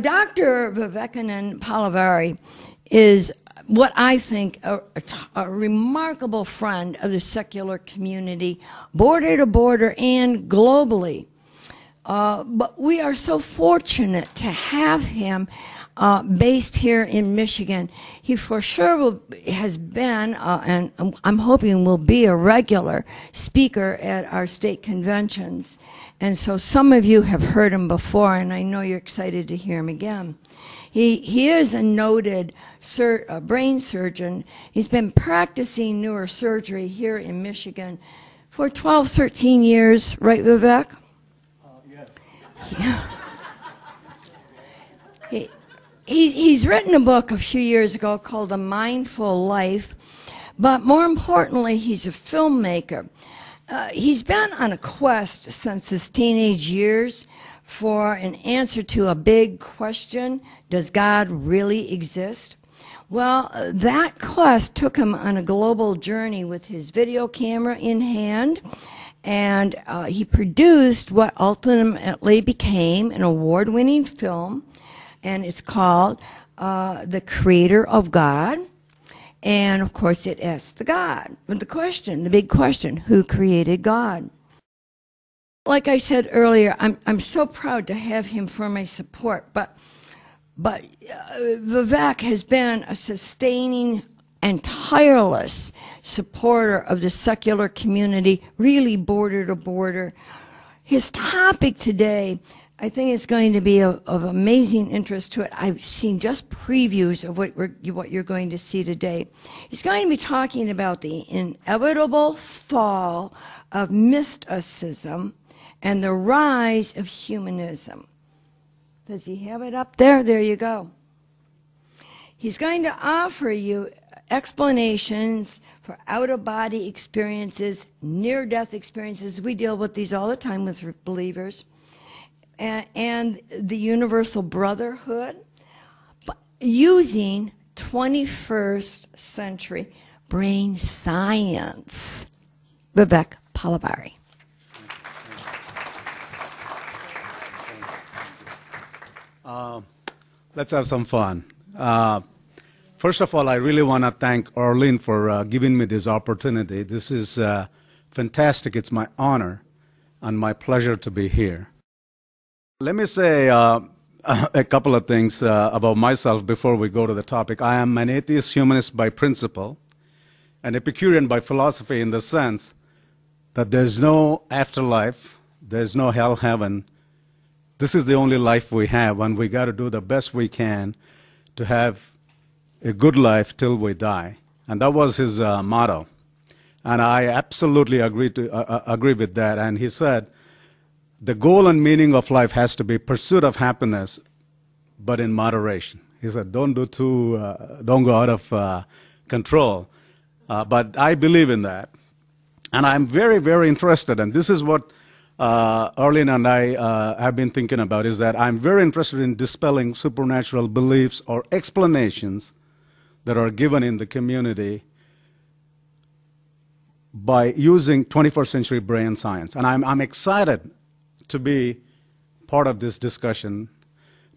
Dr. Vivekanand Palavali is what I think a remarkable friend of the secular community, border to border and globally. But we are so fortunate to have him based here in Michigan. He for sure has been, and I'm hoping will be, a regular speaker at our state conventions. And so some of you have heard him before, and I know you're excited to hear him again. He is a noted brain surgeon. He's been practicing neurosurgery here in Michigan for 12, 13 years, right, Vivek? Yes. He's written a book a few years ago called A Mindful Life, but more importantly, he's a filmmaker. He's been on a quest since his teenage years for an answer to a big question: does God really exist? Well, that quest took him on a global journey with his video camera in hand, and he produced what ultimately became an award-winning film, and it's called The Creator of God. And of course it asks the big question, who created God? Like I said earlier, I'm so proud to have him for my support, but Vivek has been a sustaining and tireless supporter of the secular community, really border to border. His topic today, I think, is going to be of amazing interest to it. I've seen just previews of what you're going to see today. He's going to be talking about the inevitable fall of mysticism and the rise of humanism. Does he have it up there? There you go. He's going to offer you explanations for out-of-body experiences, near-death experiences. We deal with these all the time with believers. And the universal brotherhood, using 21st century brain science. Vivek Palavali. Let's have some fun. First of all, I really want to thank Arlene for giving me this opportunity. This is fantastic. It's my honor and my pleasure to be here. Let me say a couple of things about myself before we go to the topic. I am an atheist humanist by principle, an Epicurean by philosophy, in the sense that there's no afterlife, there's no hell, heaven. This is the only life we have, and we got to do the best we can to have a good life till we die. And that was his motto. And I absolutely agree with that. And he said, the goal and meaning of life has to be pursuit of happiness, but in moderation. He said, don't go out of control. But I believe in that. And I'm very, very interested, and this is what Arlene and I have been thinking about, is that I'm very interested in dispelling supernatural beliefs or explanations that are given in the community by using 21st century brain science. And I'm excited to be part of this discussion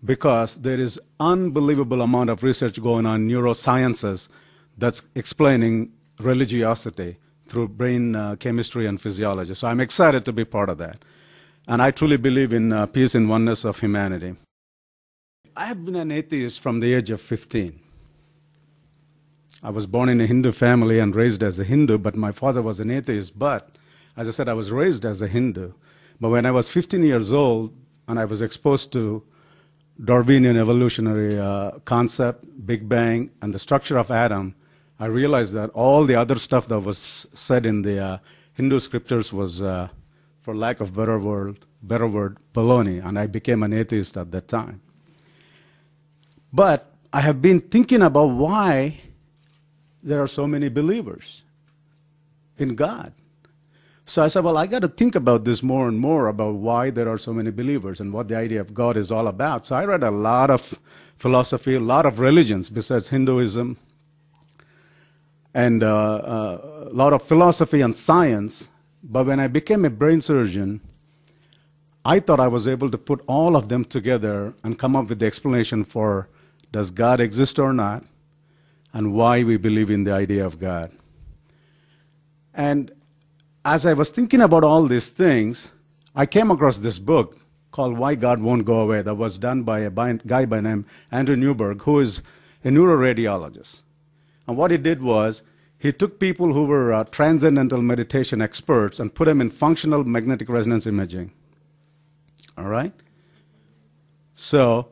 because there is unbelievable amount of research going on in neurosciences that's explaining religiosity through brain chemistry and physiology. So I'm excited to be part of that. And I truly believe in peace and oneness of humanity. I have been an atheist from the age of 15. I was born in a Hindu family and raised as a Hindu, but my father was an atheist. But, as I said, I was raised as a Hindu. But when I was 15 years old and I was exposed to Darwinian evolutionary concept, Big Bang, and the structure of atom, I realized that all the other stuff that was said in the Hindu scriptures was, for lack of better word, baloney, and I became an atheist at that time. But I have been thinking about why there are so many believers in God. So I said, well, I got to think about this more and more about why there are so many believers and what the idea of God is all about. So I read a lot of philosophy, a lot of religions besides Hinduism, and a lot of philosophy and science. But when I became a brain surgeon, I thought I was able to put all of them together and come up with the explanation for does God exist or not, and why we believe in the idea of God. And as I was thinking about all these things, I came across this book called Why God Won't Go Away that was done by a guy by name Andrew Newberg, who is a neuroradiologist. And what he did was he took people who were transcendental meditation experts and put them in functional magnetic resonance imaging. All right? So,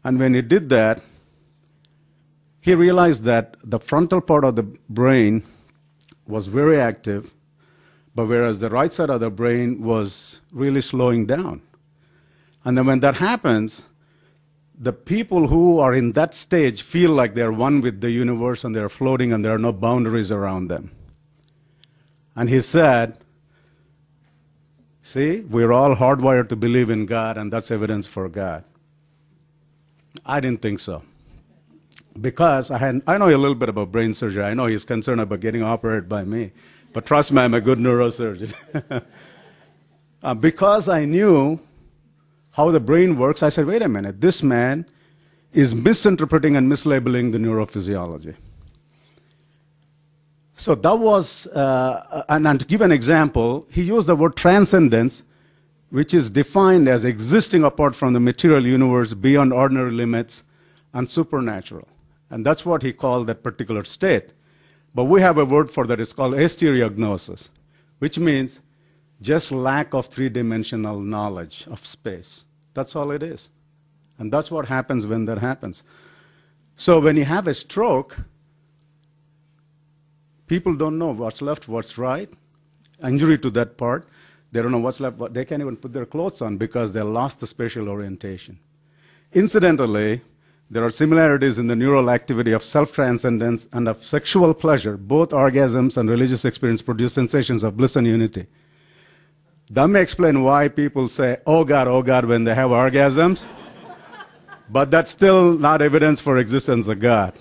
and when he did that, he realized that the frontal part of the brain was very active, but whereas the right side of the brain was really slowing down. And then when that happens, the people who are in that stage feel like they're one with the universe and they're floating and there are no boundaries around them. And he said, see, we're all hardwired to believe in God, and that's evidence for God. I didn't think so. Because I know a little bit about brain surgery. I know he's concerned about getting operated by me. But trust me, I'm a good neurosurgeon. Because I knew how the brain works, I said, wait a minute, this man is misinterpreting and mislabeling the neurophysiology. So that was, and to give an example, he used the word transcendence, which is defined as existing apart from the material universe, beyond ordinary limits, and supernatural. And that's what he called that particular state. But we have a word for that, it's called asteriognosis, which means just lack of three-dimensional knowledge of space. That's all it is. And that's what happens when that happens. So when you have a stroke, people don't know what's left, what's right. Injury to that part, they don't know what's left, but they can't even put their clothes on because they lost the spatial orientation. Incidentally, there are similarities in the neural activity of self-transcendence and of sexual pleasure. Both orgasms and religious experience produce sensations of bliss and unity. That may explain why people say, oh God, when they have orgasms. But that's still not evidence for existence of God.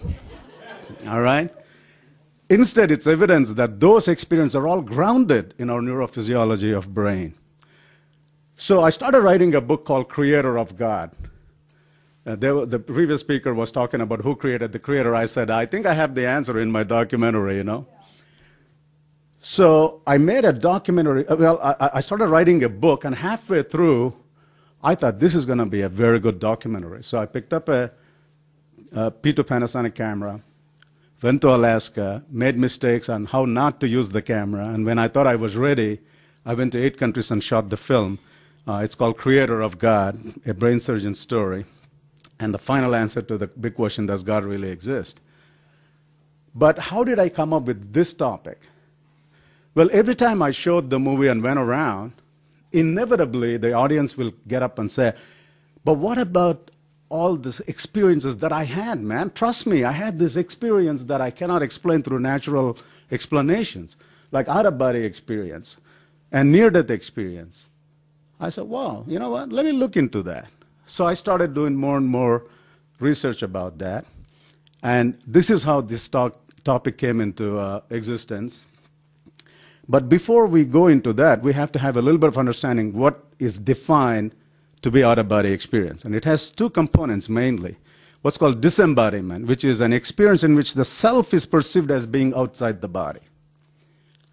All right? Instead, it's evidence that those experiences are all grounded in our neurophysiology of brain. So I started writing a book called Creator of God. The previous speaker was talking about who created the creator. I said, I think I have the answer in my documentary, you know. Yeah. So I made a documentary. Well, I started writing a book, and halfway through, I thought this is going to be a very good documentary. So I picked up a P2 Panasonic camera, went to Alaska, made mistakes on how not to use the camera, and when I thought I was ready, I went to 8 countries and shot the film. It's called Creator of God, a brain surgeon story. And the final answer to the big question, does God really exist? But how did I come up with this topic? Well, every time I showed the movie and went around, inevitably the audience will get up and say, but what about all these experiences that I had, man? Trust me, I had this experience that I cannot explain through natural explanations, like out-of-body experience and near-death experience. I said, wow, you know what? Let me look into that. So I started doing more and more research about that. And this is how this topic came into existence. But before we go into that, we have to have a little bit of understanding what is defined to be out-of-body experience. And it has 2 components mainly. What's called disembodiment, which is an experience in which the self is perceived as being outside the body.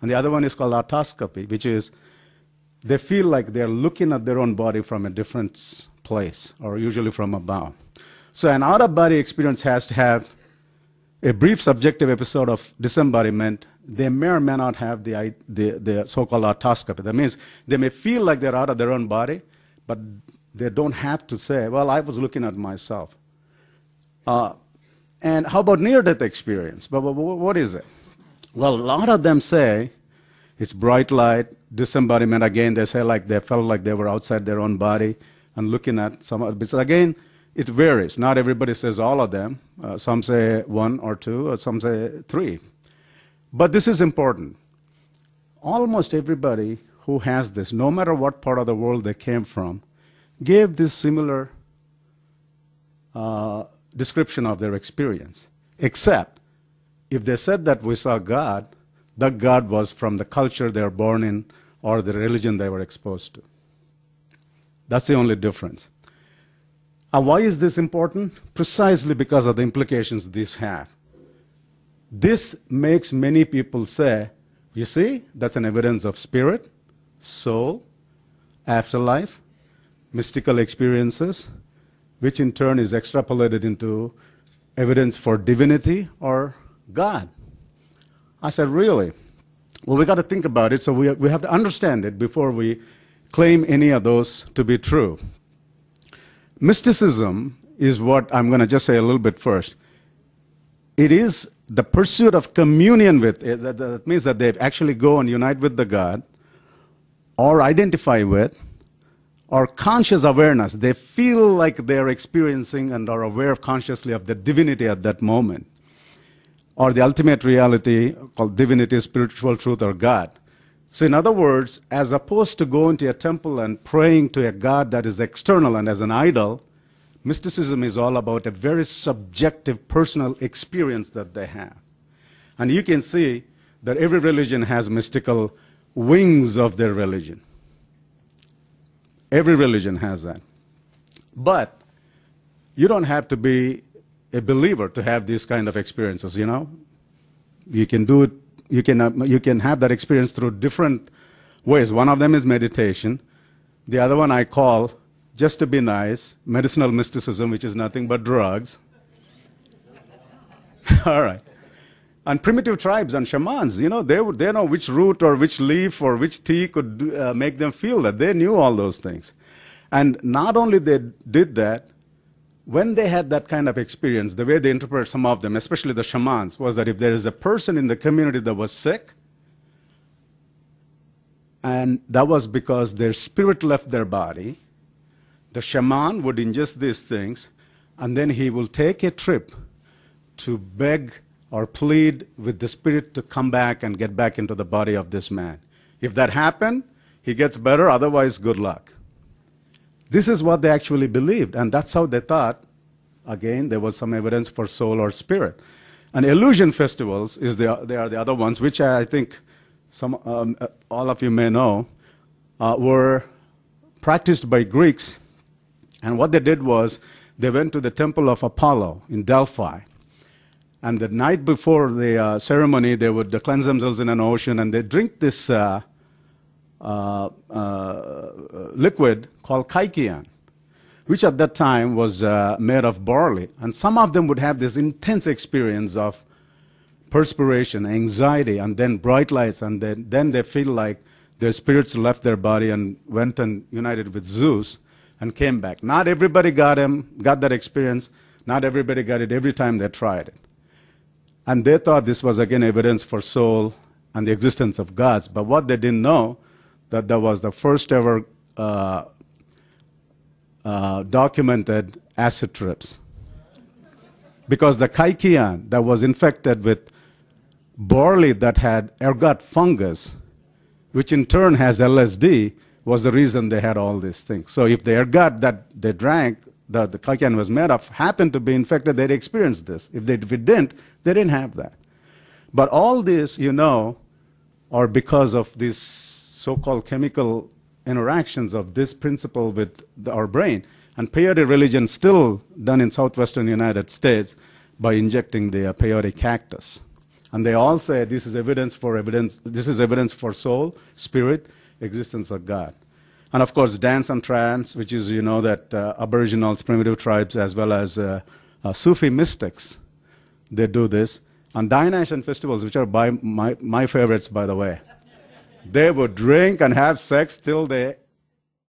And the other one is called autoscopy, which is they feel like they're looking at their own body from a different place, or usually from above. So an out-of-body experience has to have a brief subjective episode of disembodiment. They may or may not have the so-called autoscopy. That means they may feel like they're out of their own body, but they don't have to say, well, I was looking at myself. And how about near-death experience? But what is it? Well, a lot of them say It's bright light, disembodiment. Again, they say like they felt like they were outside their own body and looking at some other bits. Again, it varies. Not everybody says all of them. Some say one or two, or some say three. But this is important. Almost everybody who has this, no matter what part of the world they came from, gave this similar description of their experience. Except, if they said that we saw God, that God was from the culture they were born in or the religion they were exposed to. That's the only difference. Why is this important? Precisely because of the implications this have. This makes many people say, you see, that's an evidence of spirit, soul, afterlife, mystical experiences, which in turn is extrapolated into evidence for divinity or God. I said, really? Well, we got to think about it, so we have to understand it before we claim any of those to be true. Mysticism is what I'm going to just say a little bit first. It is the pursuit of communion with it. That means that they actually go and unite with the God, or identify with, or conscious awareness. They feel like they're experiencing and are aware consciously of the divinity at that moment, or the ultimate reality called divinity, spiritual truth, or God. So in other words, as opposed to going to a temple and praying to a God that is external and as an idol, mysticism is all about a very subjective personal experience that they have. And you can see that every religion has mystical wings of their religion. Every religion has that. But you don't have to be a believer to have these kind of experiences, you know. You can do it, you can have that experience through different ways. One of them is meditation. The other one I call, just to be nice, medicinal mysticism, which is nothing but drugs. All right. And primitive tribes and shamans, you know, they know which root or which leaf or which tea could make them feel that. They knew all those things. And not only they did that, when they had that kind of experience, the way they interpret some of them, especially the shamans, was that if there is a person in the community that was sick, and that was because their spirit left their body, the shaman would ingest these things, and then he will take a trip to beg or plead with the spirit to come back and get back into the body of this man. If that happened, he gets better, otherwise good luck. This is what they actually believed, and that's how they thought, again, there was some evidence for soul or spirit. And illusion festivals, they are the other ones, which I think all of you may know, were practiced by Greeks. And what they did was, they went to the temple of Apollo in Delphi. And the night before the ceremony, they would cleanse themselves in an ocean, and they drink this liquid called kykeon, which at that time was made of barley. And some of them would have this intense experience of perspiration, anxiety, and then bright lights, and then they feel like their spirits left their body and went and united with Zeus and came back. Not everybody got that experience. Not everybody got it every time they tried it. And they thought this was, again, evidence for soul and the existence of gods. But what they didn't know, that was the first ever documented acid trips. Because the kykeon that was infected with barley that had ergot fungus, which in turn has LSD, was the reason they had all these things. So if the ergot that they drank, the kykeon was made of, happened to be infected, they'd experienced this. If it didn't, they didn't have that. But all this, you know, are because of these so-called chemical interactions of this principle with our brain. And peyote religion still done in southwestern United States by injecting the peyote cactus. And they all say this is evidence for soul, spirit, existence of God. And of course, dance and trance, which is, you know, that Aboriginals, primitive tribes, as well as Sufi mystics, they do this. And Dionysian festivals, which are my favorites, by the way. They would drink and have sex till they